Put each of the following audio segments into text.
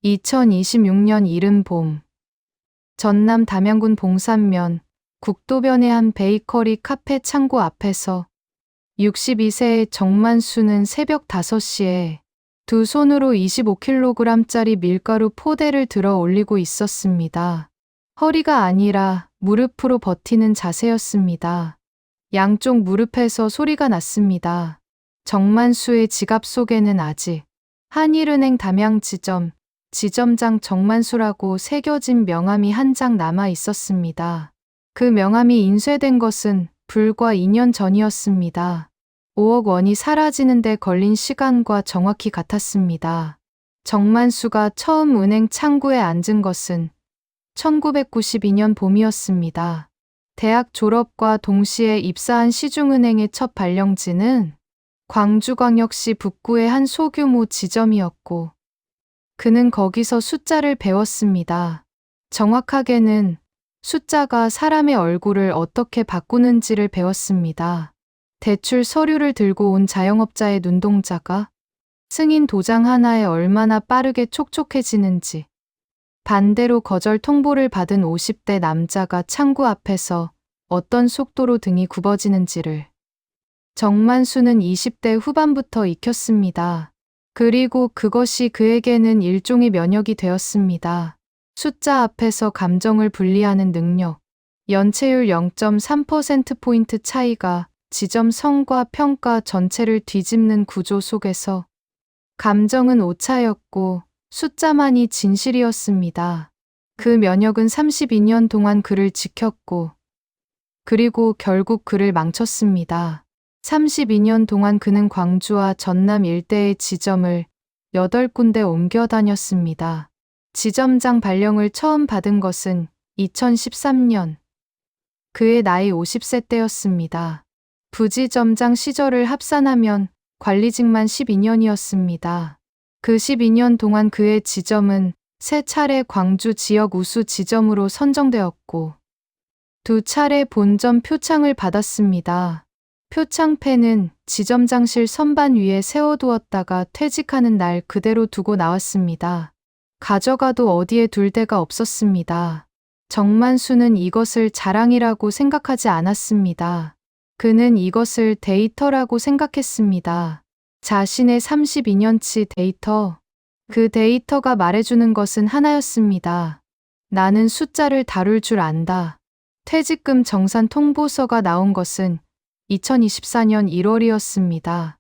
2026년 이른 봄, 전남 담양군 봉산면 국도변의 한 베이커리 카페 창고 앞에서 62세의 정만수는 새벽 5시에 두 손으로 25kg짜리 밀가루 포대를 들어 올리고 있었습니다. 허리가 아니라 무릎으로 버티는 자세였습니다. 양쪽 무릎에서 소리가 났습니다. 정만수의 지갑 속에는 아직 한일은행 담양 지점장 정만수라고 새겨진 명함이 한 장 남아 있었습니다. 그 명함이 인쇄된 것은 불과 2년 전이었습니다. 5억 원이 사라지는 데 걸린 시간과 정확히 같았습니다. 정만수가 처음 은행 창구에 앉은 것은 1992년 봄이었습니다. 대학 졸업과 동시에 입사한 시중은행의 첫 발령지는 광주광역시 북구의 한 소규모 지점이었고 그는 거기서 숫자를 배웠습니다. 정확하게는 숫자가 사람의 얼굴을 어떻게 바꾸는지를 배웠습니다. 대출 서류를 들고 온 자영업자의 눈동자가 승인 도장 하나에 얼마나 빠르게 촉촉해지는지, 반대로 거절 통보를 받은 50대 남자가 창구 앞에서 어떤 속도로 등이 굽어지는지를 정만수는 20대 후반부터 익혔습니다. 그리고 그것이 그에게는 일종의 면역이 되었습니다. 숫자 앞에서 감정을 분리하는 능력. 연체율 0.3%포인트 차이가 지점 성과 평가 전체를 뒤집는 구조 속에서 감정은 오차였고 숫자만이 진실이었습니다. 그 면역은 32년 동안 그를 지켰고 그리고 결국 그를 망쳤습니다. 32년 동안 그는 광주와 전남 일대의 지점을 8군데 옮겨 다녔습니다. 지점장 발령을 처음 받은 것은 2013년. 그의 나이 50세 때였습니다. 부지점장 시절을 합산하면 관리직만 12년이었습니다. 그 12년 동안 그의 지점은 3차례 광주 지역 우수 지점으로 선정되었고 2차례 본점 표창을 받았습니다. 표창패는 지점장실 선반 위에 세워두었다가 퇴직하는 날 그대로 두고 나왔습니다. 가져가도 어디에 둘 데가 없었습니다. 정만수는 이것을 자랑이라고 생각하지 않았습니다. 그는 이것을 데이터라고 생각했습니다. 자신의 32년치 데이터. 그 데이터가 말해주는 것은 하나였습니다. 나는 숫자를 다룰 줄 안다. 퇴직금 정산 통보서가 나온 것은 2024년 1월이었습니다.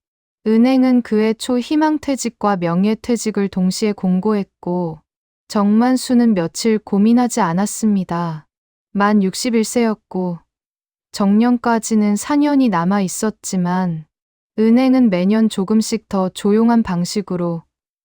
은행은 그의 초희망퇴직과 명예퇴직을 동시에 공고했고 정만수는 며칠 고민하지 않았습니다. 만 61세였고 정년까지는 4년이 남아 있었지만 은행은 매년 조금씩 더 조용한 방식으로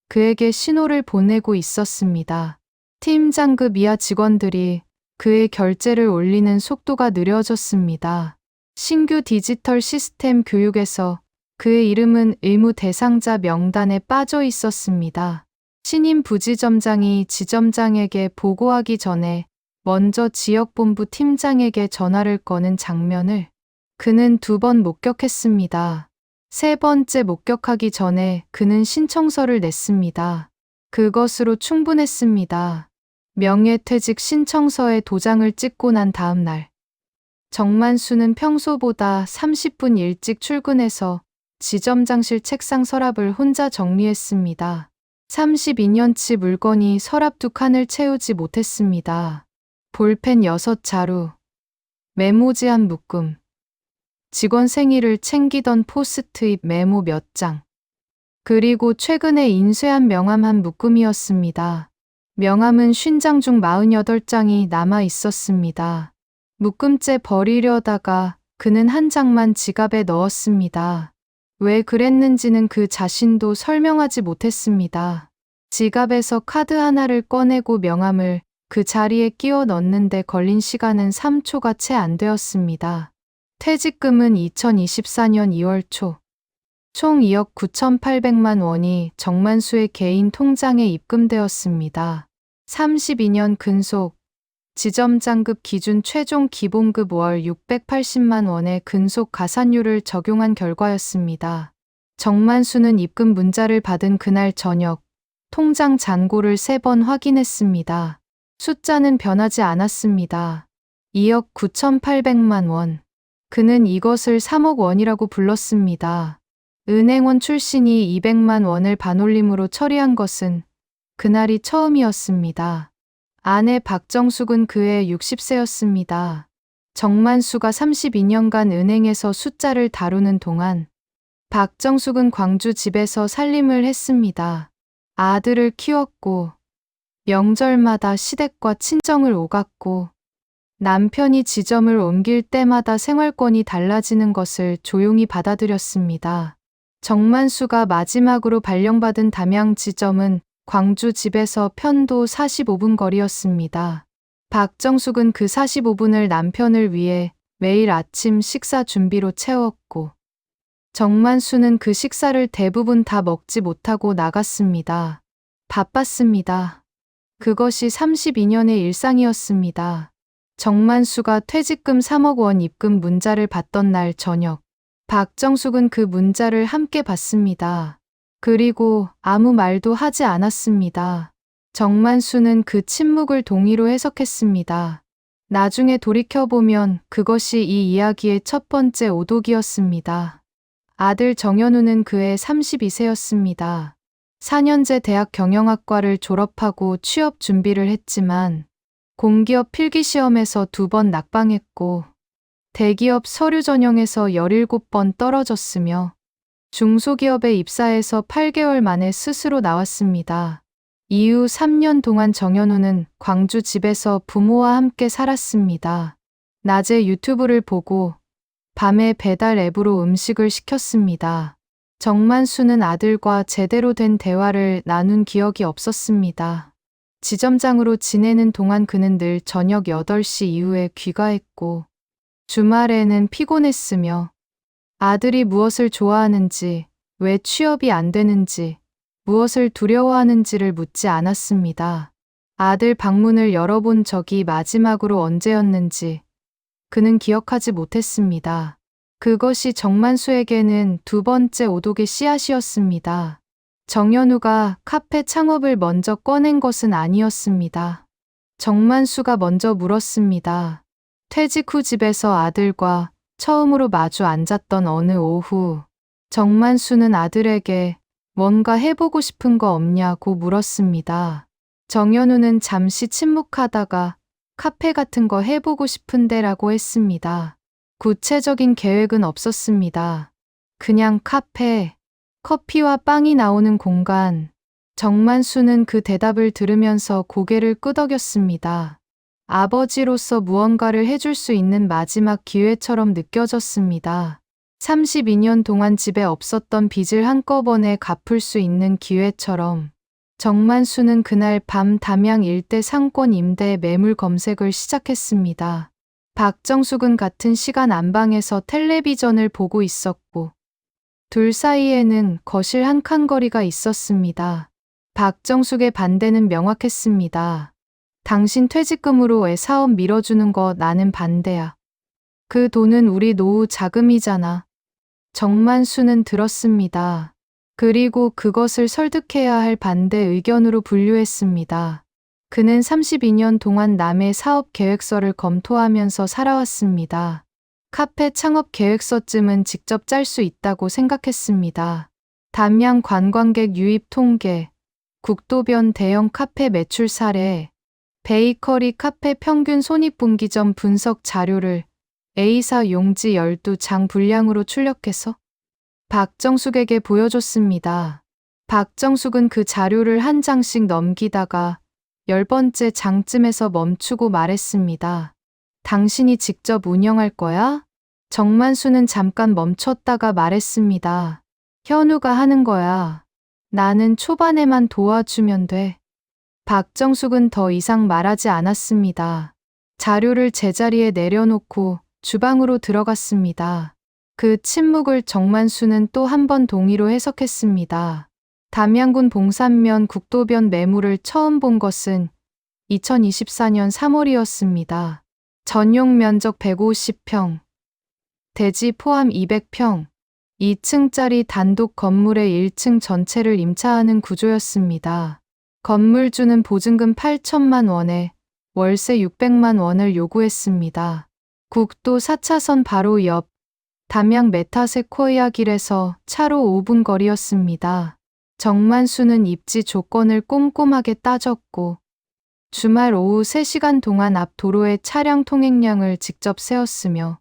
그에게 신호를 보내고 있었습니다. 팀장급 이하 직원들이 그의 결제를 올리는 속도가 느려졌습니다. 신규 디지털 시스템 교육에서 그의 이름은 의무 대상자 명단에 빠져 있었습니다. 신임 부지점장이 지점장에게 보고하기 전에 먼저 지역본부 팀장에게 전화를 거는 장면을 그는 2번 목격했습니다. 3번째 목격하기 전에 그는 신청서를 냈습니다. 그것으로 충분했습니다. 명예퇴직 신청서에 도장을 찍고 난 다음 날 정만수는 평소보다 30분 일찍 출근해서 지점장실 책상 서랍을 혼자 정리했습니다. 32년치 물건이 서랍 2칸을 채우지 못했습니다. 볼펜 6자루, 메모지 한 묶음, 직원 생일을 챙기던 포스트잇 메모 몇 장, 그리고 최근에 인쇄한 명함 한 묶음이었습니다. 명함은 50장 중 48장이 남아 있었습니다. 묶음째 버리려다가 그는 한 장만 지갑에 넣었습니다. 왜 그랬는지는 그 자신도 설명하지 못했습니다. 지갑에서 카드 하나를 꺼내고 명함을 그 자리에 끼워 넣는데 걸린 시간은 3초가 채 안 되었습니다. 퇴직금은 2024년 2월 초. 총 2억 9,800만 원이 정만수의 개인 통장에 입금되었습니다. 32년 근속. 지점장급 기준 최종 기본급 월 680만 원의 근속 가산율을 적용한 결과였습니다. 정만수는 입금 문자를 받은 그날 저녁 통장 잔고를 3번 확인했습니다. 숫자는 변하지 않았습니다. 2억 9,800만 원. 그는 이것을 3억 원이라고 불렀습니다. 은행원 출신이 200만 원을 반올림으로 처리한 것은 그날이 처음이었습니다. 아내 박정숙은 그해 60세였습니다. 정만수가 32년간 은행에서 숫자를 다루는 동안 박정숙은 광주 집에서 살림을 했습니다. 아들을 키웠고 명절마다 시댁과 친정을 오갔고 남편이 지점을 옮길 때마다 생활권이 달라지는 것을 조용히 받아들였습니다. 정만수가 마지막으로 발령받은 담양 지점은 광주 집에서 편도 45분 거리였습니다. 박정숙은 그 45분을 남편을 위해 매일 아침 식사 준비로 채웠고 정만수는 그 식사를 대부분 다 먹지 못하고 나갔습니다. 바빴습니다. 그것이 32년의 일상이었습니다. 정만수가 퇴직금 3억 원 입금 문자를 받던 날 저녁, 박정숙은 그 문자를 함께 봤습니다. 그리고 아무 말도 하지 않았습니다. 정만수는 그 침묵을 동의로 해석했습니다. 나중에 돌이켜보면 그것이 이 이야기의 첫 번째 오독이었습니다. 아들 정현우는 그해 32세였습니다. 4년제 대학 경영학과를 졸업하고 취업 준비를 했지만 공기업 필기시험에서 2번 낙방했고 대기업 서류 전형에서 17번 떨어졌으며 중소기업에 입사해서 8개월 만에 스스로 나왔습니다. 이후 3년 동안 정현우는 광주 집에서 부모와 함께 살았습니다. 낮에 유튜브를 보고 밤에 배달 앱으로 음식을 시켰습니다. 정만수는 아들과 제대로 된 대화를 나눈 기억이 없었습니다. 지점장으로 지내는 동안 그는 늘 저녁 8시 이후에 귀가했고 주말에는 피곤했으며 아들이 무엇을 좋아하는지, 왜 취업이 안 되는지, 무엇을 두려워하는지를 묻지 않았습니다. 아들 방문을 열어본 적이 마지막으로 언제였는지 그는 기억하지 못했습니다. 그것이 정만수에게는 2번째 오독의 씨앗이었습니다. 정현우가 카페 창업을 먼저 꺼낸 것은 아니었습니다. 정만수가 먼저 물었습니다. 퇴직 후 집에서 아들과 처음으로 마주 앉았던 어느 오후, 정만수는 아들에게 뭔가 해보고 싶은 거 없냐고 물었습니다. 정현우는 잠시 침묵하다가 카페 같은 거 해보고 싶은데라고 했습니다. 구체적인 계획은 없었습니다. 그냥 카페, 커피와 빵이 나오는 공간. 정만수는 그 대답을 들으면서 고개를 끄덕였습니다. 아버지로서 무언가를 해줄 수 있는 마지막 기회처럼 느껴졌습니다. 32년 동안 집에 없었던 빚을 한꺼번에 갚을 수 있는 기회처럼. 정만수는 그날 밤 담양 일대 상권 임대 매물 검색을 시작했습니다. 박정숙은 같은 시간 안방에서 텔레비전을 보고 있었고 둘 사이에는 거실 한 칸 거리가 있었습니다. 박정숙의 반대는 명확했습니다. 당신 퇴직금으로 애 사업 밀어주는 거 나는 반대야. 그 돈은 우리 노후 자금이잖아. 정만수는 들었습니다. 그리고 그것을 설득해야 할 반대 의견으로 분류했습니다. 그는 32년 동안 남의 사업 계획서를 검토하면서 살아왔습니다. 카페 창업 계획서쯤은 직접 짤 수 있다고 생각했습니다. 담양 관광객 유입 통계, 국도변 대형 카페 매출 사례, 베이커리 카페 평균 손익분기점 분석 자료를 A사 용지 12장 분량으로 출력해서 박정숙에게 보여줬습니다. 박정숙은 그 자료를 한 장씩 넘기다가 10번째 장쯤에서 멈추고 말했습니다. 당신이 직접 운영할 거야? 정만수는 잠깐 멈췄다가 말했습니다. 현우가 하는 거야. 나는 초반에만 도와주면 돼. 박정숙은 더 이상 말하지 않았습니다. 자료를 제자리에 내려놓고 주방으로 들어갔습니다. 그 침묵을 정만수는 또 한 번 동의로 해석했습니다. 담양군 봉산면 국도변 매물을 처음 본 것은 2024년 3월이었습니다. 전용 면적 150평, 대지 포함 200평, 2층짜리 단독 건물의 1층 전체를 임차하는 구조였습니다. 건물주는 보증금 8천만 원에 월세 600만 원을 요구했습니다. 국도 4차선 바로 옆 담양 메타세코이아 길에서 차로 5분 거리였습니다. 정만수는 입지 조건을 꼼꼼하게 따졌고 주말 오후 3시간 동안 앞 도로의 차량 통행량을 직접 세었으며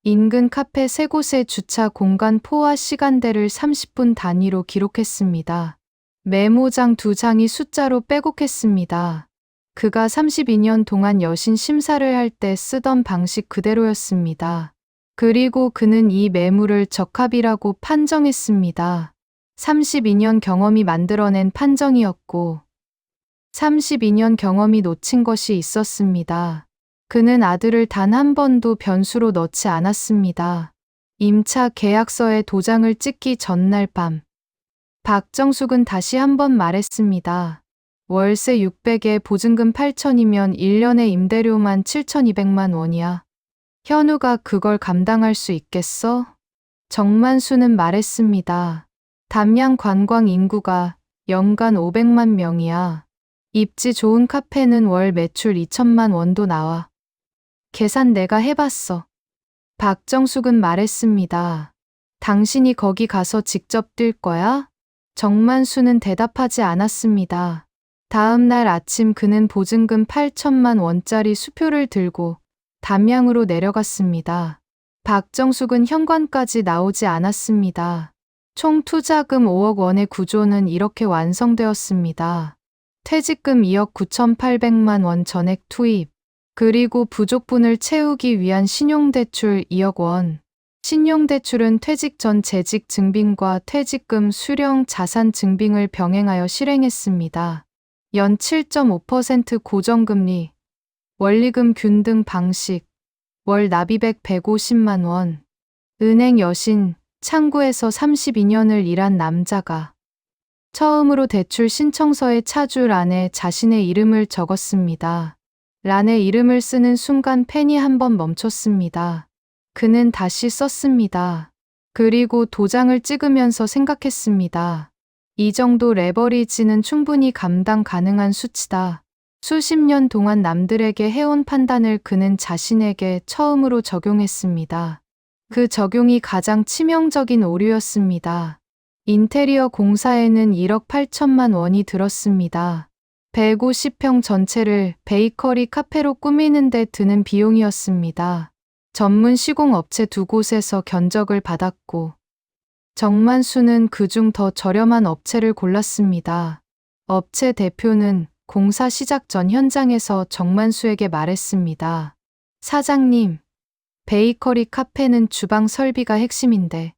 인근 카페 3곳의 주차 공간 포화 시간대를 30분 단위로 기록했습니다. 메모장 2장이 숫자로 빼곡했습니다. 그가 32년 동안 여신 심사를 할 때 쓰던 방식 그대로였습니다. 그리고 그는 이 매물을 적합이라고 판정했습니다. 32년 경험이 만들어낸 판정이었고 32년 경험이 놓친 것이 있었습니다. 그는 아들을 단 한 번도 변수로 넣지 않았습니다. 임차 계약서에 도장을 찍기 전날 밤 박정숙은 다시 한 번 말했습니다. 월세 600에 보증금 8천이면 1년에 임대료만 7,200만 원이야. 현우가 그걸 감당할 수 있겠어? 정만수는 말했습니다. 담양 관광 인구가 연간 500만 명이야. 입지 좋은 카페는 월 매출 2천만 원도 나와. 계산 내가 해봤어. 박정숙은 말했습니다. 당신이 거기 가서 직접 뛸 거야? 정만수는 대답하지 않았습니다. 다음 날 아침 그는 보증금 8천만 원짜리 수표를 들고 담양으로 내려갔습니다. 박정숙은 현관까지 나오지 않았습니다. 총 투자금 5억 원의 구조는 이렇게 완성되었습니다. 퇴직금 2억 9,800만 원 전액 투입, 그리고 부족분을 채우기 위한 신용대출 2억 원. 신용대출은 퇴직 전 재직 증빙과 퇴직금 수령 자산 증빙을 병행하여 실행했습니다. 연 7.5% 고정금리, 원리금 균등 방식, 월 납입액 150만 원. 은행 여신, 창구에서 32년을 일한 남자가 처음으로 대출 신청서의 차주란에 자신의 이름을 적었습니다. 란에 이름을 쓰는 순간 펜이 한 번 멈췄습니다. 그는 다시 썼습니다. 그리고 도장을 찍으면서 생각했습니다. 이 정도 레버리지는 충분히 감당 가능한 수치다. 수십 년 동안 남들에게 해온 판단을 그는 자신에게 처음으로 적용했습니다. 그 적용이 가장 치명적인 오류였습니다. 인테리어 공사에는 1억 8천만 원이 들었습니다. 150평 전체를 베이커리 카페로 꾸미는 데 드는 비용이었습니다. 전문 시공업체 2곳에서 견적을 받았고 정만수는 그중 더 저렴한 업체를 골랐습니다. 업체 대표는 공사 시작 전 현장에서 정만수에게 말했습니다. 사장님, 베이커리 카페는 주방 설비가 핵심인데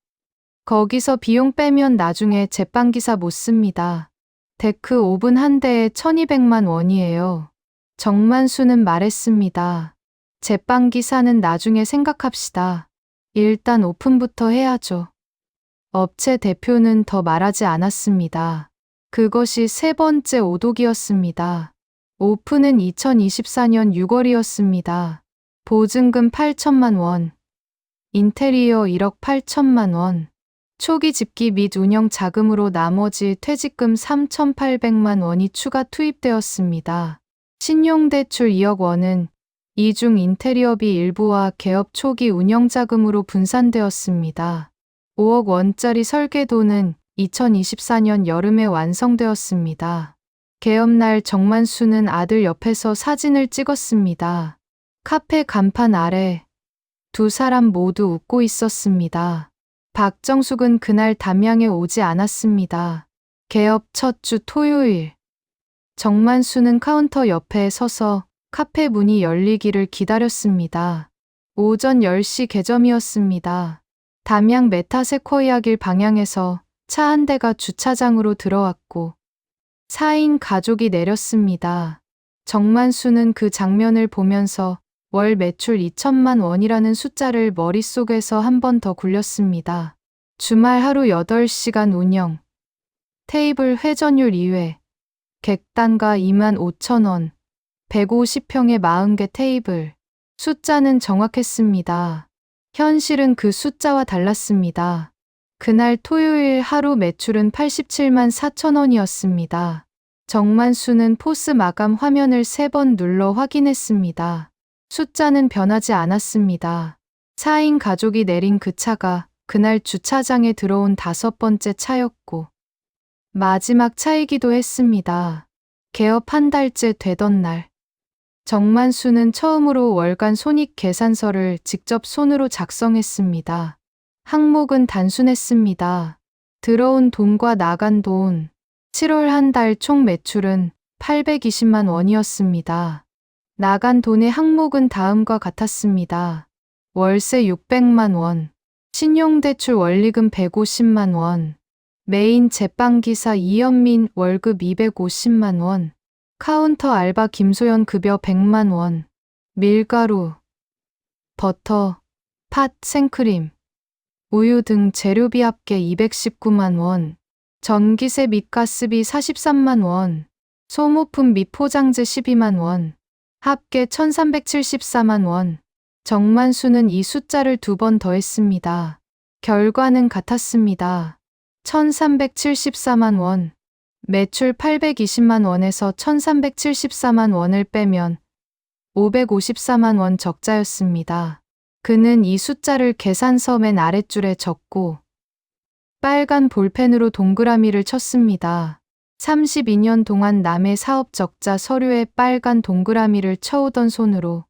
거기서 비용 빼면 나중에 제빵기사 못 씁니다. 데크 오븐 한 대에 1,200만 원이에요. 정만수는 말했습니다. 제빵기사는 나중에 생각합시다. 일단 오픈부터 해야죠. 업체 대표는 더 말하지 않았습니다. 그것이 세 번째 오독이었습니다. 오픈은 2024년 6월이었습니다. 보증금 8천만 원, 인테리어 1억 8천만 원, 초기 집기 및 운영 자금으로 나머지 퇴직금 3,800만 원이 추가 투입되었습니다. 신용대출 2억 원은 이중 인테리어비 일부와 개업 초기 운영 자금으로 분산되었습니다. 5억 원짜리 설계도는 2024년 여름에 완성되었습니다. 개업날 정만수는 아들 옆에서 사진을 찍었습니다. 카페 간판 아래 두 사람 모두 웃고 있었습니다. 박정숙은 그날 담양에 오지 않았습니다. 개업 첫 주 토요일. 정만수는 카운터 옆에 서서 카페 문이 열리기를 기다렸습니다. 오전 10시 개점이었습니다. 담양 메타세코이아 길 방향에서 차 한 대가 주차장으로 들어왔고 4인 가족이 내렸습니다. 정만수는 그 장면을 보면서 월 매출 2천만 원이라는 숫자를 머릿속에서 한 번 더 굴렸습니다. 주말 하루 8시간 운영, 테이블 회전율 2회, 객단가 2만 5천 원, 150평에 40개 테이블. 숫자는 정확했습니다. 현실은 그 숫자와 달랐습니다. 그날 토요일 하루 매출은 87만 4천 원이었습니다. 정만수는 포스 마감 화면을 3번 눌러 확인했습니다. 숫자는 변하지 않았습니다. 4인 가족이 내린 그 차가 그날 주차장에 들어온 5번째 차였고 마지막 차이기도 했습니다. 개업 한 달째 되던 날, 정만수는 처음으로 월간 손익 계산서를 직접 손으로 작성했습니다. 항목은 단순했습니다. 들어온 돈과 나간 돈. 7월 한 달 총 매출은 820만 원이었습니다. 나간 돈의 항목은 다음과 같았습니다. 월세 600만 원, 신용대출 원리금 150만 원, 메인 제빵기사 이연민 월급 250만 원, 카운터 알바 김소연 급여 100만 원, 밀가루, 버터, 팥, 생크림, 우유 등 재료비 합계 219만 원, 전기세 및 가스비 43만 원, 소모품 및 포장재 12만 원, 합계 1374만 원. 정만수는 이 숫자를 2번 더했습니다. 결과는 같았습니다. 1374만 원. 매출 820만 원에서 1374만 원을 빼면 554만 원 적자였습니다. 그는 이 숫자를 계산서 맨 아랫줄에 적고 빨간 볼펜으로 동그라미를 쳤습니다. 32년 동안 남의 사업 적자 서류에 빨간 동그라미를 쳐오던 손으로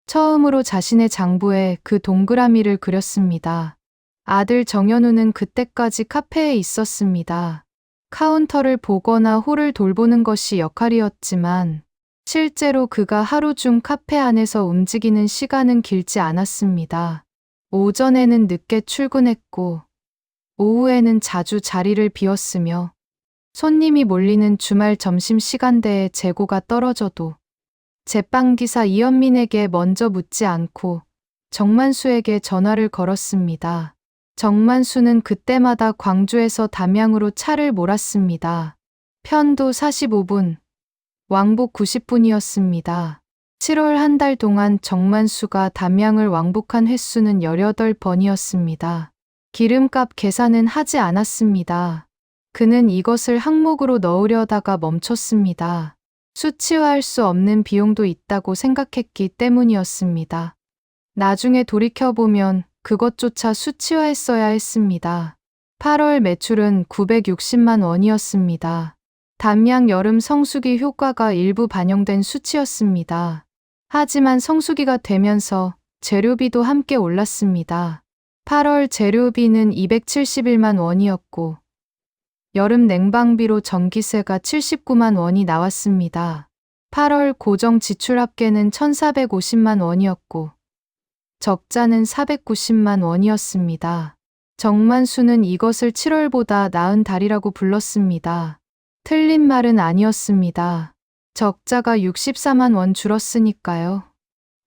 처음으로 자신의 장부에 그 동그라미를 그렸습니다. 아들 정현우는 그때까지 카페에 있었습니다. 카운터를 보거나 홀을 돌보는 것이 역할이었지만 실제로 그가 하루 중 카페 안에서 움직이는 시간은 길지 않았습니다. 오전에는 늦게 출근했고 오후에는 자주 자리를 비웠으며 손님이 몰리는 주말 점심시간대에 재고가 떨어져도 제빵기사 이연민에게 먼저 묻지 않고 정만수에게 전화를 걸었습니다. 정만수는 그때마다 광주에서 담양으로 차를 몰았습니다. 편도 45분, 왕복 90분이었습니다. 7월 한 달 동안 정만수가 담양을 왕복한 횟수는 18번이었습니다. 기름값 계산은 하지 않았습니다. 그는 이것을 항목으로 넣으려다가 멈췄습니다. 수치화할 수 없는 비용도 있다고 생각했기 때문이었습니다. 나중에 돌이켜보면 그것조차 수치화했어야 했습니다. 8월 매출은 960만 원이었습니다. 담양 여름 성수기 효과가 일부 반영된 수치였습니다. 하지만 성수기가 되면서 재료비도 함께 올랐습니다. 8월 재료비는 271만 원이었고 여름 냉방비로 전기세가 79만 원이 나왔습니다. 8월 고정 지출 합계는 1,450만 원이었고 적자는 490만 원이었습니다. 정만수는 이것을 7월보다 나은 달이라고 불렀습니다. 틀린 말은 아니었습니다. 적자가 64만 원 줄었으니까요.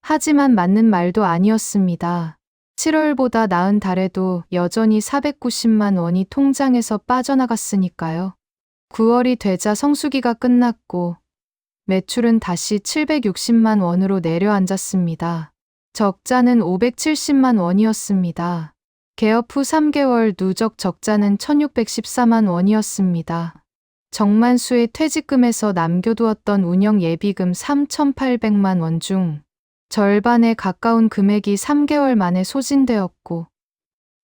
하지만 맞는 말도 아니었습니다. 7월보다 나은 달에도 여전히 490만 원이 통장에서 빠져나갔으니까요. 9월이 되자 성수기가 끝났고 매출은 다시 760만 원으로 내려앉았습니다. 적자는 570만 원이었습니다. 개업 후 3개월 누적 적자는 1614만 원이었습니다. 정만수의 퇴직금에서 남겨두었던 운영 예비금 3800만 원 중 절반에 가까운 금액이 3개월 만에 소진되었고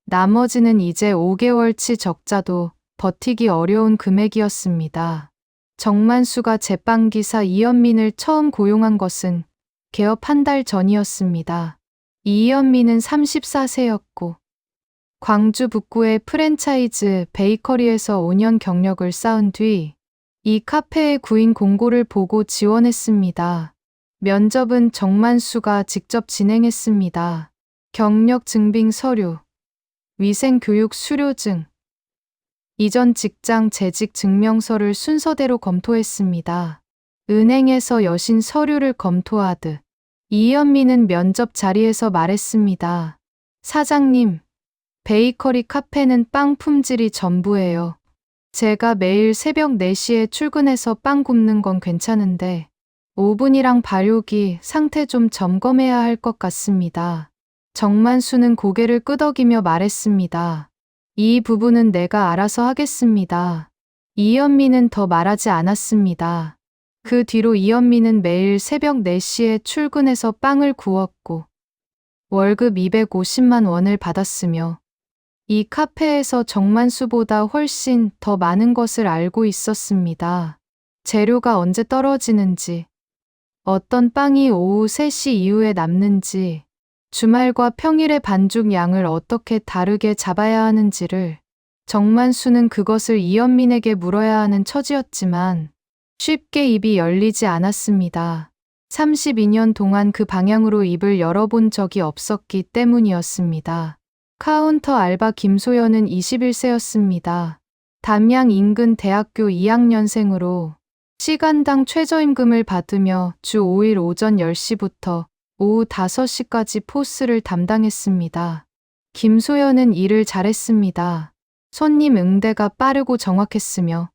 나머지는 이제 5개월치 적자도 버티기 어려운 금액이었습니다. 정만수가 제빵기사 이연민을 처음 고용한 것은 개업 한 달 전이었습니다. 이연민은 34세였고 광주 북구의 프랜차이즈 베이커리에서 5년 경력을 쌓은 뒤 이 카페의 구인 공고를 보고 지원했습니다. 면접은 정만수가 직접 진행했습니다. 경력 증빙 서류, 위생교육 수료증, 이전 직장 재직 증명서를 순서대로 검토했습니다. 은행에서 여신 서류를 검토하듯 이연민은 면접 자리에서 말했습니다. 사장님, 베이커리 카페는 빵 품질이 전부예요. 제가 매일 새벽 4시에 출근해서 빵 굽는 건 괜찮은데 오븐이랑 발효기 상태 좀 점검해야 할 것 같습니다. 정만수는 고개를 끄덕이며 말했습니다. 이 부분은 내가 알아서 하겠습니다. 이현미는 더 말하지 않았습니다. 그 뒤로 이현미는 매일 새벽 4시에 출근해서 빵을 구웠고 월급 250만 원을 받았으며 이 카페에서 정만수보다 훨씬 더 많은 것을 알고 있었습니다. 재료가 언제 떨어지는지, 어떤 빵이 오후 3시 이후에 남는지, 주말과 평일의 반죽 양을 어떻게 다르게 잡아야 하는지를 정만수는 그것을 이현민에게 물어야 하는 처지였지만 쉽게 입이 열리지 않았습니다. 32년 동안 그 방향으로 입을 열어본 적이 없었기 때문이었습니다. 카운터 알바 김소연은 21세였습니다. 담양 인근 대학교 2학년생으로 시간당 최저임금을 받으며 주 5일 오전 10시부터 오후 5시까지 포스를 담당했습니다. 김소연은 일을 잘했습니다. 손님 응대가 빠르고 정확했으며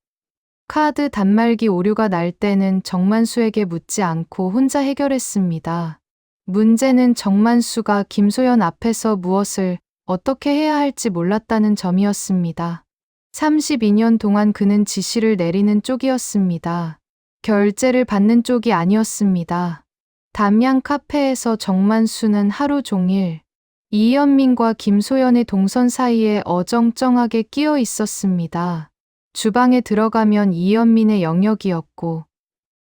카드 단말기 오류가 날 때는 정만수에게 묻지 않고 혼자 해결했습니다. 문제는 정만수가 김소연 앞에서 무엇을 어떻게 해야 할지 몰랐다는 점이었습니다. 32년 동안 그는 지시를 내리는 쪽이었습니다. 결제를 받는 쪽이 아니었습니다. 담양 카페에서 정만수는 하루 종일 이현민과 김소연의 동선 사이에 어정쩡하게 끼어 있었습니다. 주방에 들어가면 이현민의 영역이었고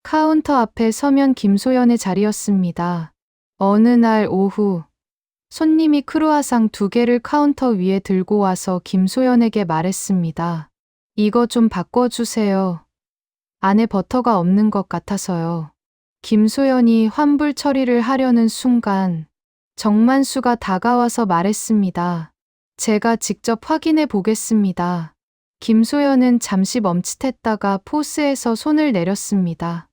카운터 앞에 서면 김소연의 자리였습니다. 어느 날 오후 손님이 크루아상 2개를 카운터 위에 들고 와서 김소연에게 말했습니다. 이거 좀 바꿔주세요. 안에 버터가 없는 것 같아서요. 김소연이 환불 처리를 하려는 순간 정만수가 다가와서 말했습니다. 제가 직접 확인해 보겠습니다. 김소연은 잠시 멈칫했다가 포스에서 손을 내렸습니다.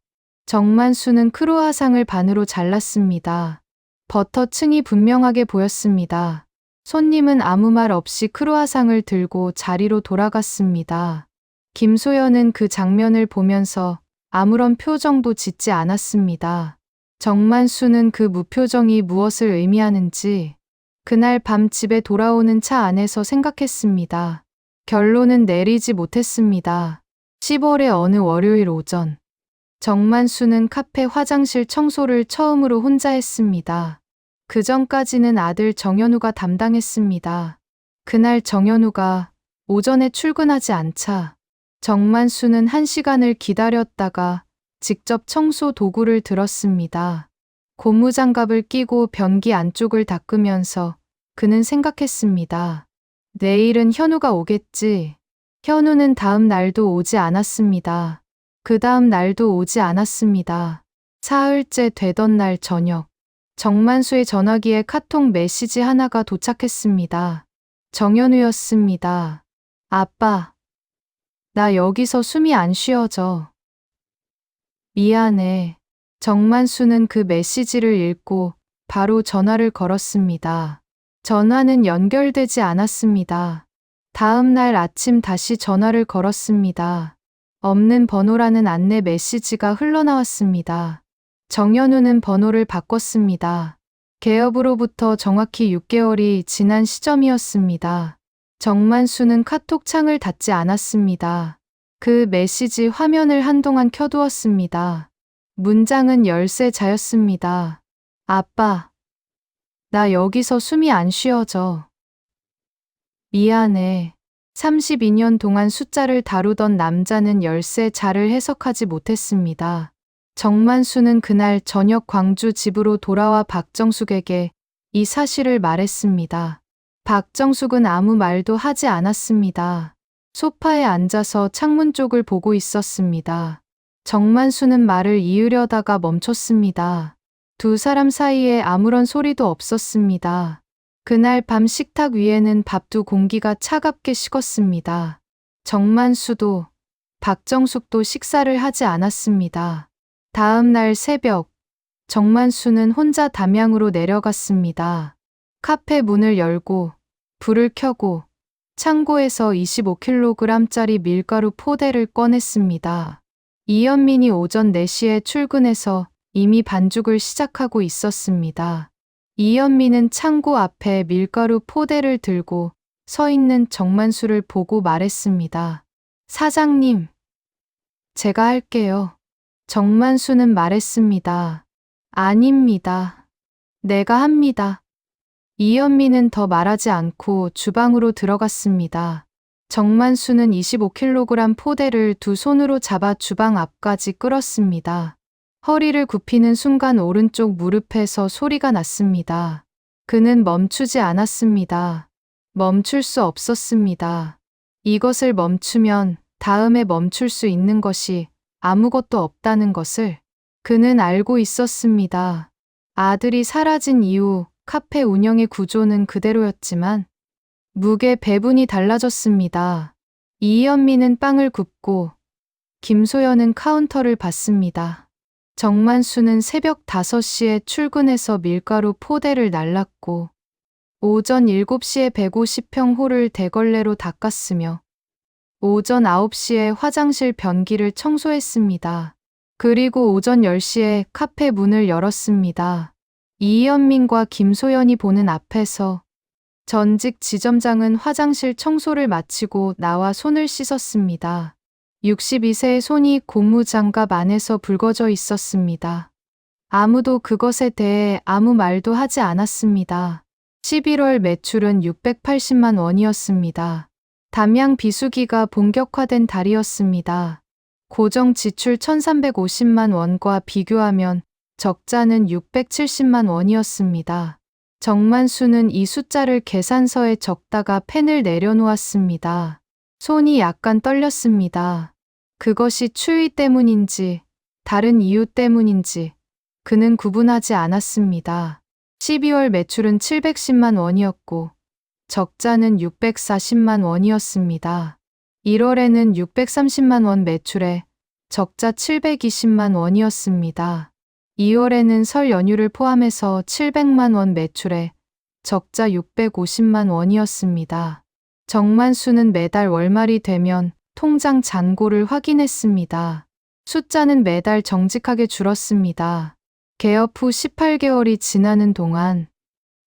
정만수는 크루아상을 반으로 잘랐습니다. 버터층이 분명하게 보였습니다. 손님은 아무 말 없이 크루아상을 들고 자리로 돌아갔습니다. 김소연은 그 장면을 보면서 아무런 표정도 짓지 않았습니다. 정만수는 그 무표정이 무엇을 의미하는지 그날 밤 집에 돌아오는 차 안에서 생각했습니다. 결론은 내리지 못했습니다. 10월의 어느 월요일 오전 정만수는 카페 화장실 청소를 처음으로 혼자 했습니다. 그 전까지는 아들 정현우가 담당했습니다. 그날 정현우가 오전에 출근하지 않자 정만수는 1시간을 기다렸다가 직접 청소 도구를 들었습니다. 고무장갑을 끼고 변기 안쪽을 닦으면서 그는 생각했습니다. 내일은 현우가 오겠지. 현우는 다음 날도 오지 않았습니다. 그 다음 날도 오지 않았습니다. 사흘째 되던 날 저녁, 정만수의 전화기에 카톡 메시지 하나가 도착했습니다. 정현우였습니다. 아빠, 나 여기서 숨이 안 쉬어져. 미안해. 정만수는 그 메시지를 읽고 바로 전화를 걸었습니다. 전화는 연결되지 않았습니다. 다음 날 아침 다시 전화를 걸었습니다. 없는 번호라는 안내 메시지가 흘러나왔습니다. 정현우는 번호를 바꿨습니다. 개업으로부터 정확히 6개월이 지난 시점이었습니다. 정만수는 카톡 창을 닫지 않았습니다. 그 메시지 화면을 한동안 켜두었습니다. 문장은 열쇠자였습니다. 아빠, 나 여기서 숨이 안 쉬어져. 미안해. 32년 동안 숫자를 다루던 남자는 열쇠자를 해석하지 못했습니다. 정만수는 그날 저녁 광주 집으로 돌아와 박정숙에게 이 사실을 말했습니다. 박정숙은 아무 말도 하지 않았습니다. 소파에 앉아서 창문 쪽을 보고 있었습니다. 정만수는 말을 이으려다가 멈췄습니다. 두 사람 사이에 아무런 소리도 없었습니다. 그날 밤 식탁 위에는 밥두 공기가 차갑게 식었습니다. 정만수도 박정숙도 식사를 하지 않았습니다. 다음 날 새벽, 정만수는 혼자 담양으로 내려갔습니다. 카페 문을 열고 불을 켜고 창고에서 25kg짜리 밀가루 포대를 꺼냈습니다. 이현민이 오전 4시에 출근해서 이미 반죽을 시작하고 있었습니다. 이현민은 창고 앞에 밀가루 포대를 들고 서 있는 정만수를 보고 말했습니다. 사장님, 제가 할게요. 정만수는 말했습니다. 아닙니다. 내가 합니다. 이현미는 더 말하지 않고 주방으로 들어갔습니다. 정만수는 25kg 포대를 두 손으로 잡아 주방 앞까지 끌었습니다. 허리를 굽히는 순간 오른쪽 무릎에서 소리가 났습니다. 그는 멈추지 않았습니다. 멈출 수 없었습니다. 이것을 멈추면 다음에 멈출 수 있는 것이 아무것도 없다는 것을 그는 알고 있었습니다. 아들이 사라진 이후 카페 운영의 구조는 그대로였지만 무게 배분이 달라졌습니다. 이현미는 빵을 굽고 김소연은 카운터를 받습니다. 정만수는 새벽 5시에 출근해서 밀가루 포대를 날랐고 오전 7시에 150평 홀을 대걸레로 닦았으며 오전 9시에 화장실 변기를 청소했습니다. 그리고 오전 10시에 카페 문을 열었습니다. 이현민과 김소연이 보는 앞에서 전직 지점장은 화장실 청소를 마치고 나와 손을 씻었습니다. 62세의 손이 고무장갑 안에서 붉어져 있었습니다. 아무도 그것에 대해 아무 말도 하지 않았습니다. 11월 매출은 680만 원이었습니다. 담양 비수기가 본격화된 달이었습니다. 고정 지출 1350만 원과 비교하면 적자는 670만 원이었습니다. 정만수는 이 숫자를 계산서에 적다가 펜을 내려놓았습니다. 손이 약간 떨렸습니다. 그것이 추위 때문인지 다른 이유 때문인지 그는 구분하지 않았습니다. 12월 매출은 710만 원이었고 적자는 640만 원이었습니다. 1월에는 630만 원 매출에 적자 720만 원이었습니다. 2월에는 설 연휴를 포함해서 700만 원 매출에 적자 650만 원이었습니다. 정만수는 매달 월말이 되면 통장 잔고를 확인했습니다. 숫자는 매달 정직하게 줄었습니다. 개업 후 18개월이 지나는 동안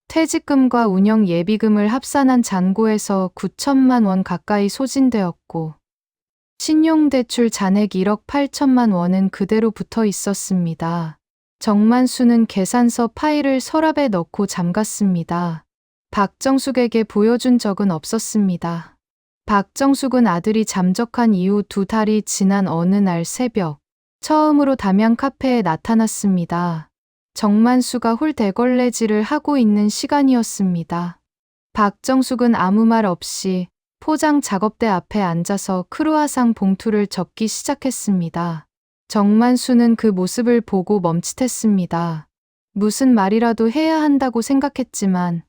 퇴직금과 운영 예비금을 합산한 잔고에서 9천만 원 가까이 소진되었고 신용대출 잔액 1억 8천만 원은 그대로 붙어 있었습니다. 정만수는 계산서 파일을 서랍에 넣고 잠갔습니다. 박정숙에게 보여준 적은 없었습니다. 박정숙은 아들이 잠적한 이후 2달이 지난 어느 날 새벽 처음으로 담양 카페에 나타났습니다. 정만수가 홀 대걸레질을 하고 있는 시간이었습니다. 박정숙은 아무 말 없이 포장 작업대 앞에 앉아서 크루아상 봉투를 접기 시작했습니다. 정만수는 그 모습을 보고 멈칫했습니다. 무슨 말이라도 해야 한다고 생각했지만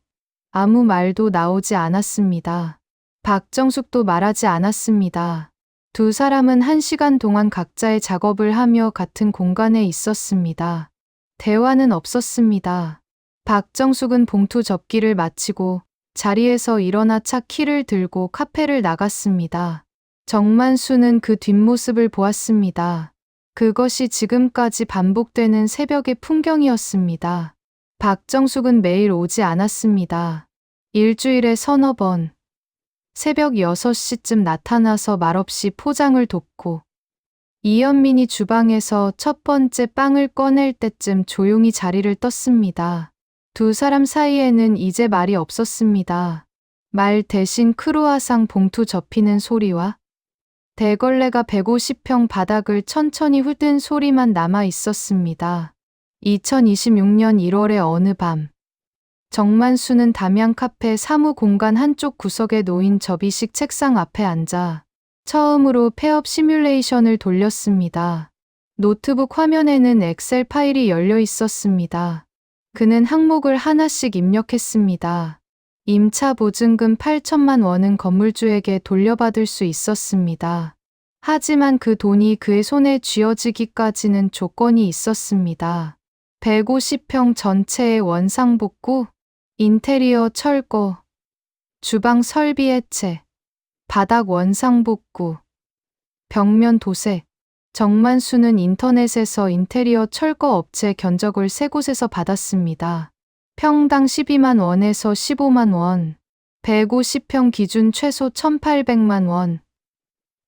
아무 말도 나오지 않았습니다. 박정숙도 말하지 않았습니다. 두 사람은 1시간 동안 각자의 작업을 하며 같은 공간에 있었습니다. 대화는 없었습니다. 박정숙은 봉투 접기를 마치고 자리에서 일어나 차 키를 들고 카페를 나갔습니다. 정만수는 그 뒷모습을 보았습니다. 그것이 지금까지 반복되는 새벽의 풍경이었습니다. 박정숙은 매일 오지 않았습니다. 일주일에 서너 번 새벽 6시쯤 나타나서 말없이 포장을 돕고 이현민이 주방에서 첫 번째 빵을 꺼낼 때쯤 조용히 자리를 떴습니다. 두 사람 사이에는 이제 말이 없었습니다. 말 대신 크루아상 봉투 접히는 소리와 대걸레가 150평 바닥을 천천히 훑는 소리만 남아 있었습니다. 2026년 1월의 어느 밤 정만수는 담양 카페 사무 공간 한쪽 구석에 놓인 접이식 책상 앞에 앉아 처음으로 폐업 시뮬레이션을 돌렸습니다. 노트북 화면에는 엑셀 파일이 열려 있었습니다. 그는 항목을 하나씩 입력했습니다. 임차 보증금 8천만 원은 건물주에게 돌려받을 수 있었습니다. 하지만 그 돈이 그의 손에 쥐어지기까지는 조건이 있었습니다. 150평 전체의 원상복구, 인테리어 철거, 주방 설비 해체, 바닥 원상복구, 벽면 도색. 정만수는 인터넷에서 인테리어 철거 업체 견적을 3곳에서 받았습니다. 평당 12만 원에서 15만 원. 150평 기준 최소 1,800만 원,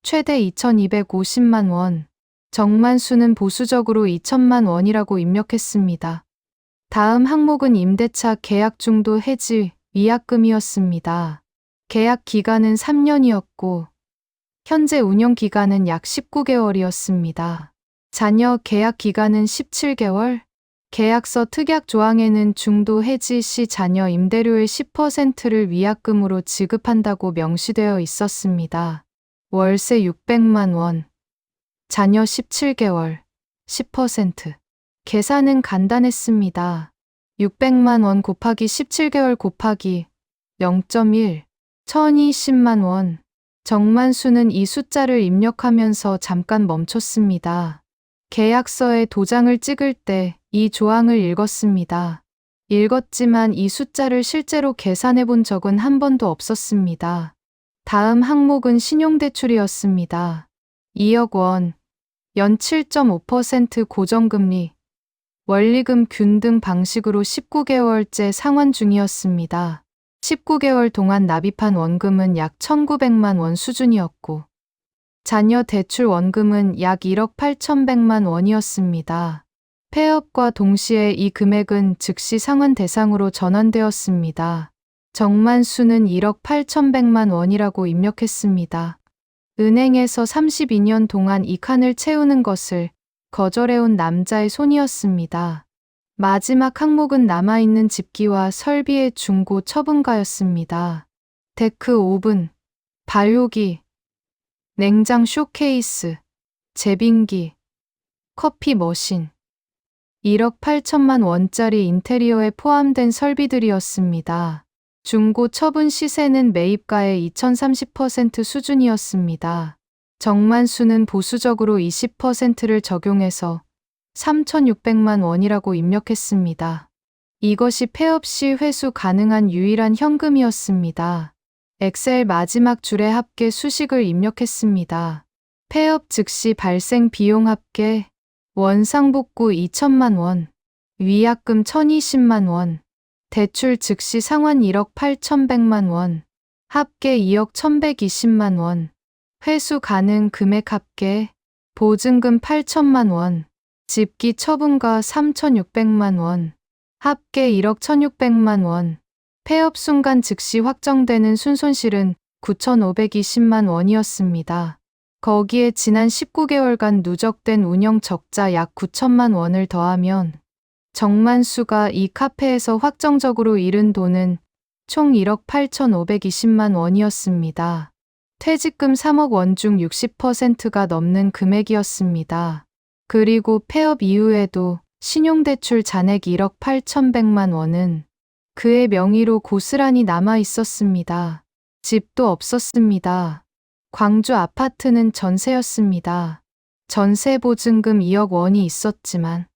최대 2,250만 원. 정만수는 보수적으로 2천만 원이라고 입력했습니다. 다음 항목은 임대차 계약 중도 해지 위약금이었습니다. 계약 기간은 3년이었고 현재 운영 기간은 약 19개월이었습니다. 잔여 계약 기간은 17개월. 계약서 특약 조항에는 중도 해지 시 잔여 임대료의 10%를 위약금으로 지급한다고 명시되어 있었습니다. 월세 600만 원. 잔여 17개월. 10%. 계산은 간단했습니다. 600만 원 곱하기 17개월 곱하기 0.1. 1,020만 원. 정만수는 이 숫자를 입력하면서 잠깐 멈췄습니다. 계약서에 도장을 찍을 때 이 조항을 읽었습니다. 읽었지만 이 숫자를 실제로 계산해 본 적은 한 번도 없었습니다. 다음 항목은 신용대출이었습니다. 2억 원, 연 7.5% 고정금리, 원리금 균등 방식으로 19개월째 상환 중이었습니다. 19개월 동안 납입한 원금은 약 1,900만 원 수준이었고 잔여 대출 원금은 약 1억 8,100만 원이었습니다. 폐업과 동시에 이 금액은 즉시 상환 대상으로 전환되었습니다. 정만수는 1억 8,100만 원이라고 입력했습니다. 은행에서 32년 동안 이 칸을 채우는 것을 거절해온 남자의 손이었습니다. 마지막 항목은 남아있는 집기와 설비의 중고 처분가였습니다. 데크 오븐, 발효기, 냉장 쇼케이스, 제빙기, 커피 머신. 1억 8천만 원짜리 인테리어에 포함된 설비들이었습니다. 중고 처분 시세는 매입가의 2030% 수준이었습니다. 정만수는 보수적으로 20%를 적용해서 3,600만 원이라고 입력했습니다. 이것이 폐업 시 회수 가능한 유일한 현금이었습니다. 엑셀 마지막 줄에 합계 수식을 입력했습니다. 폐업 즉시 발생 비용 합계 원상복구 2천만 원, 위약금 1,020만 원, 대출 즉시 상환 1억 8,100만 원, 합계 2억 1,120만 원, 회수 가능 금액 합계 보증금 8천만 원, 집기 처분가 3,600만 원, 합계 1억 1,600만 원, 폐업 순간 즉시 확정되는 순손실은 9,520만 원이었습니다. 거기에 지난 19개월간 누적된 운영 적자 약 9천만 원을 더하면 정만수가 이 카페에서 확정적으로 잃은 돈은 총 1억 8,520만 원이었습니다. 퇴직금 3억 원 중 60%가 넘는 금액이었습니다. 그리고 폐업 이후에도 신용대출 잔액 1억 8,100만 원은 그의 명의로 고스란히 남아 있었습니다. 집도 없었습니다. 광주 아파트는 전세였습니다. 전세 보증금 2억 원이 있었지만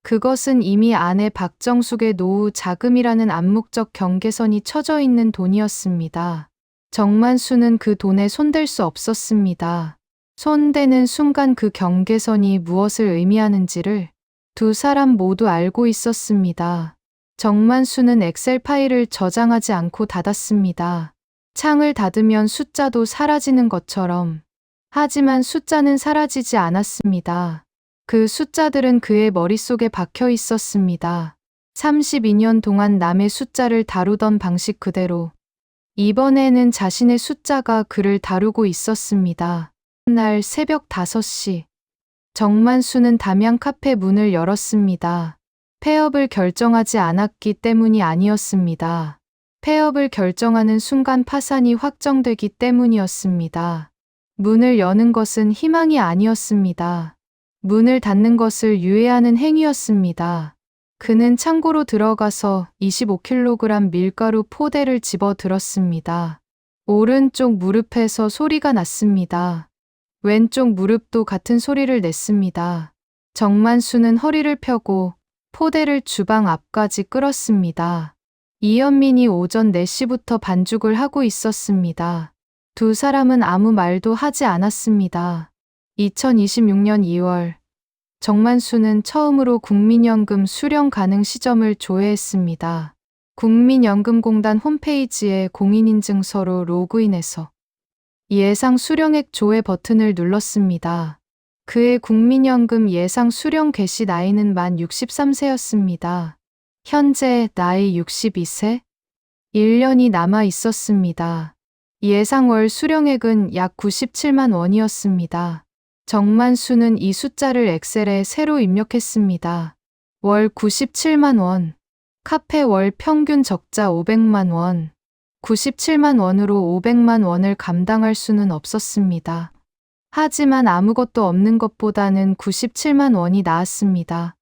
그것은 이미 아내 박정숙의 노후 자금이라는 암묵적 경계선이 쳐져 있는 돈이었습니다. 정만수는 그 돈에 손댈 수 없었습니다. 손대는 순간 그 경계선이 무엇을 의미하는지를 두 사람 모두 알고 있었습니다. 정만수는 엑셀 파일을 저장하지 않고 닫았습니다. 창을 닫으면 숫자도 사라지는 것처럼. 하지만 숫자는 사라지지 않았습니다. 그 숫자들은 그의 머릿속에 박혀 있었습니다. 32년 동안 남의 숫자를 다루던 방식 그대로 이번에는 자신의 숫자가 그를 다루고 있었습니다. 날 새벽 5시 정만수는 담양 카페 문을 열었습니다. 폐업을 결정하지 않았기 때문이 아니었습니다. 폐업을 결정하는 순간 파산이 확정되기 때문이었습니다. 문을 여는 것은 희망이 아니었습니다. 문을 닫는 것을 유예하는 행위였습니다. 그는 창고로 들어가서 25kg 밀가루 포대를 집어 들었습니다. 오른쪽 무릎에서 소리가 났습니다. 왼쪽 무릎도 같은 소리를 냈습니다. 정만수는 허리를 펴고 포대를 주방 앞까지 끌었습니다. 이현민이 오전 4시부터 반죽을 하고 있었습니다. 두 사람은 아무 말도 하지 않았습니다. 2026년 2월, 정만수는 처음으로 국민연금 수령 가능 시점을 조회했습니다. 국민연금공단 홈페이지에 공인인증서로 로그인해서 예상 수령액 조회 버튼을 눌렀습니다. 그의 국민연금 예상 수령 개시 나이는 만 63세였습니다. 현재 나이 62세? 1년이 남아 있었습니다. 예상 월 수령액은 약 97만 원이었습니다. 정만수는 이 숫자를 엑셀에 새로 입력했습니다. 월 97만 원. 카페 월 평균 적자 500만 원. 97만 원으로 500만 원을 감당할 수는 없었습니다. 하지만 아무것도 없는 것보다는 97만 원이 나았습니다.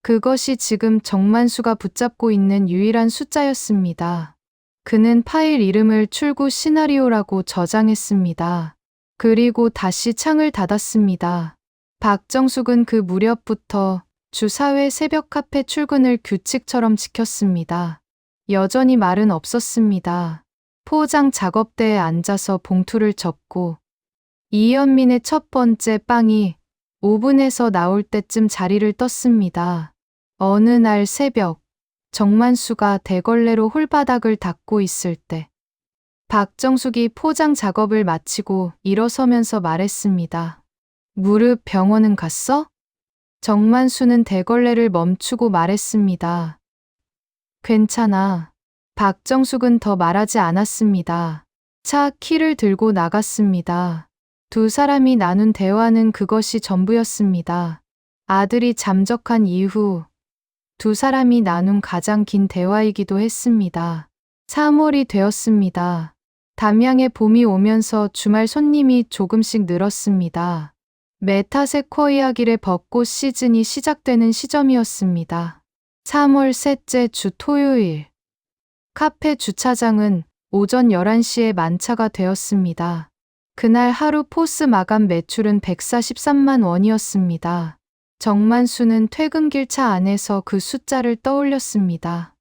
그것이 지금 정만수가 붙잡고 있는 유일한 숫자였습니다. 그는 파일 이름을 출구 시나리오라고 저장했습니다. 그리고 다시 창을 닫았습니다. 박정숙은 그 무렵부터 주 4회 새벽 카페 출근을 규칙처럼 지켰습니다. 여전히 말은 없었습니다. 포장 작업대에 앉아서 봉투를 접고 이현민의 첫 번째 빵이 오븐에서 나올 때쯤 자리를 떴습니다. 어느 날 새벽, 정만수가 대걸레로 홀바닥을 닦고 있을 때 박정숙이 포장 작업을 마치고 일어서면서 말했습니다. 무릎 병원은 갔어? 정만수는 대걸레를 멈추고 말했습니다. 괜찮아. 박정숙은 더 말하지 않았습니다. 차 키를 들고 나갔습니다. 두 사람이 나눈 대화는 그것이 전부였습니다. 아들이 잠적한 이후 두 사람이 나눈 가장 긴 대화이기도 했습니다. 3월이 되었습니다. 담양에 봄이 오면서 주말 손님이 조금씩 늘었습니다. 메타세쿼이아길의 벚꽃 시즌이 시작되는 시점이었습니다. 3월 셋째 주 토요일. 카페 주차장은 오전 11시에 만차가 되었습니다. 그날 하루 포스 마감 매출은 143만 원이었습니다. 정만수는 퇴근길 차 안에서 그 숫자를 떠올렸습니다.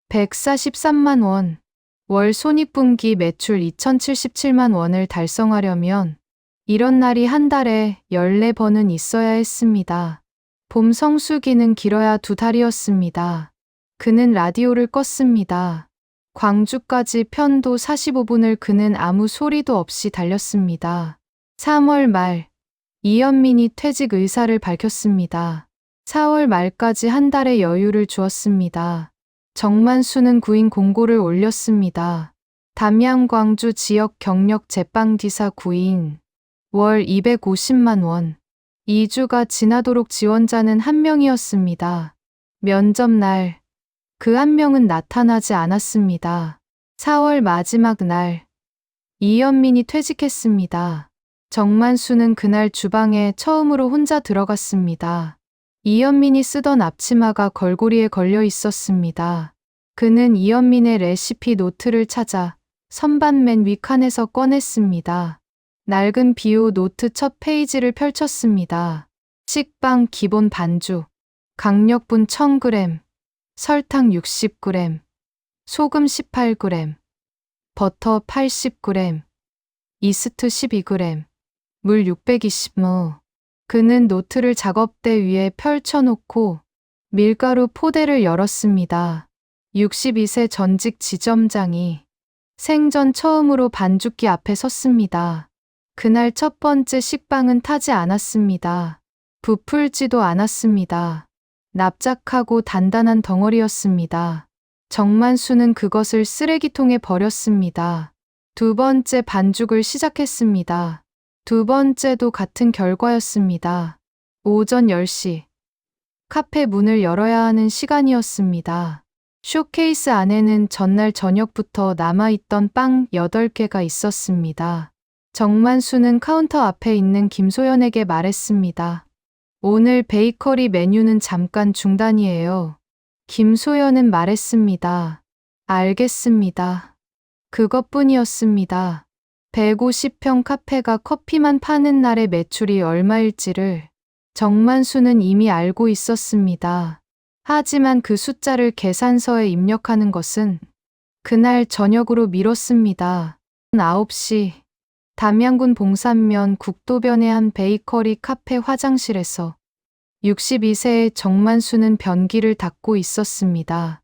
143만 원. 월 손익분기 매출 2077만 원을 달성하려면 이런 날이 한 달에 14번은 있어야 했습니다. 봄 성수기는 길어야 2달이었습니다. 그는 라디오를 껐습니다. 광주까지 편도 45분을 그는 아무 소리도 없이 달렸습니다. 3월 말, 이현민이 퇴직 의사를 밝혔습니다. 4월 말까지 한 달의 여유를 주었습니다. 정만수는 구인 공고를 올렸습니다. 담양 광주 지역 경력 제빵기사 구인. 월 250만 원. 2주가 지나도록 지원자는 한 명이었습니다. 면접 날, 그 한 명은 나타나지 않았습니다. 4월 마지막 날, 이현민이 퇴직했습니다. 정만수는 그날 주방에 처음으로 혼자 들어갔습니다. 이현민이 쓰던 앞치마가 걸고리에 걸려 있었습니다. 그는 이현민의 레시피 노트를 찾아 선반 맨 윗칸에서 꺼냈습니다. 낡은 비오 노트 첫 페이지를 펼쳤습니다. 식빵 기본 반죽, 강력분 1000g, 설탕 60g, 소금 18g, 버터 80g, 이스트 12g, 물 620ml. 그는 노트를 작업대 위에 펼쳐놓고 밀가루 포대를 열었습니다. 62세 전직 지점장이 생전 처음으로 반죽기 앞에 섰습니다. 그날 첫 번째 식빵은 타지 않았습니다. 부풀지도 않았습니다. 납작하고 단단한 덩어리였습니다. 정만수는 그것을 쓰레기통에 버렸습니다. 두 번째 반죽을 시작했습니다. 두 번째도 같은 결과였습니다. 오전 10시. 카페 문을 열어야 하는 시간이었습니다. 쇼케이스 안에는 전날 저녁부터 남아있던 빵 8개가 있었습니다. 정만수는 카운터 앞에 있는 김소연에게 말했습니다. 오늘 베이커리 메뉴는 잠깐 중단이에요. 김소연은 말했습니다. 알겠습니다. 그것뿐이었습니다. 150평 카페가 커피만 파는 날의 매출이 얼마일지를 정만수는 이미 알고 있었습니다. 하지만 그 숫자를 계산서에 입력하는 것은 그날 저녁으로 미뤘습니다. 9시. 담양군 봉산면 국도변의 한 베이커리 카페 화장실에서 62세의 정만수는 변기를 닦고 있었습니다.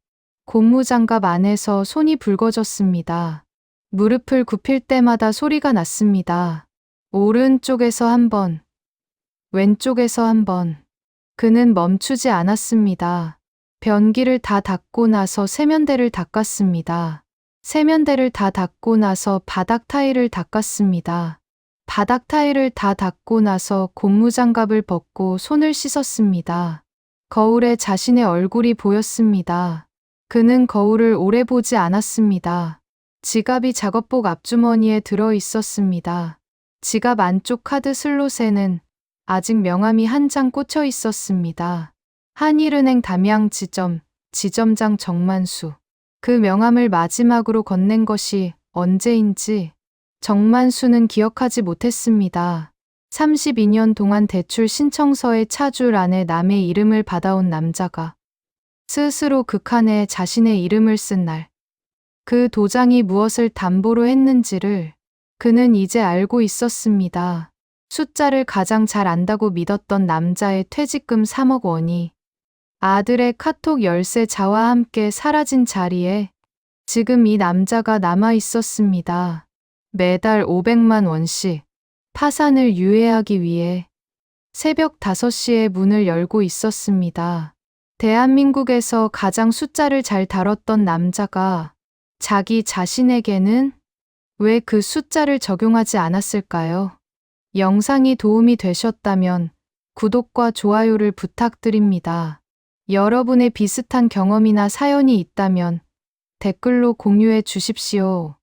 고무장갑 안에서 손이 붉어졌습니다. 무릎을 굽힐 때마다 소리가 났습니다. 오른쪽에서 한 번, 왼쪽에서 한 번. 그는 멈추지 않았습니다. 변기를 다 닦고 나서 세면대를 닦았습니다. 세면대를 다 닦고 나서 바닥 타일을 닦았습니다. 바닥 타일을 다 닦고 나서 고무장갑을 벗고 손을 씻었습니다. 거울에 자신의 얼굴이 보였습니다. 그는 거울을 오래 보지 않았습니다. 지갑이 작업복 앞주머니에 들어 있었습니다. 지갑 안쪽 카드 슬롯에는 아직 명함이 한 장 꽂혀 있었습니다. 한일은행 담양 지점장 정만수. 그 명함을 마지막으로 건넨 것이 언제인지 정만수는 기억하지 못했습니다. 32년 동안 대출 신청서의 차줄 안에 남의 이름을 받아온 남자가 스스로 그 칸에 자신의 이름을 쓴 날, 그 도장이 무엇을 담보로 했는지를 그는 이제 알고 있었습니다. 숫자를 가장 잘 안다고 믿었던 남자의 퇴직금 3억 원이 아들의 카톡 열쇠자와 함께 사라진 자리에 지금 이 남자가 남아 있었습니다. 매달 500만 원씩 파산을 유예하기 위해 새벽 5시에 문을 열고 있었습니다. 대한민국에서 가장 숫자를 잘 다뤘던 남자가 자기 자신에게는 왜 그 숫자를 적용하지 않았을까요? 영상이 도움이 되셨다면 구독과 좋아요를 부탁드립니다. 여러분의 비슷한 경험이나 사연이 있다면 댓글로 공유해 주십시오.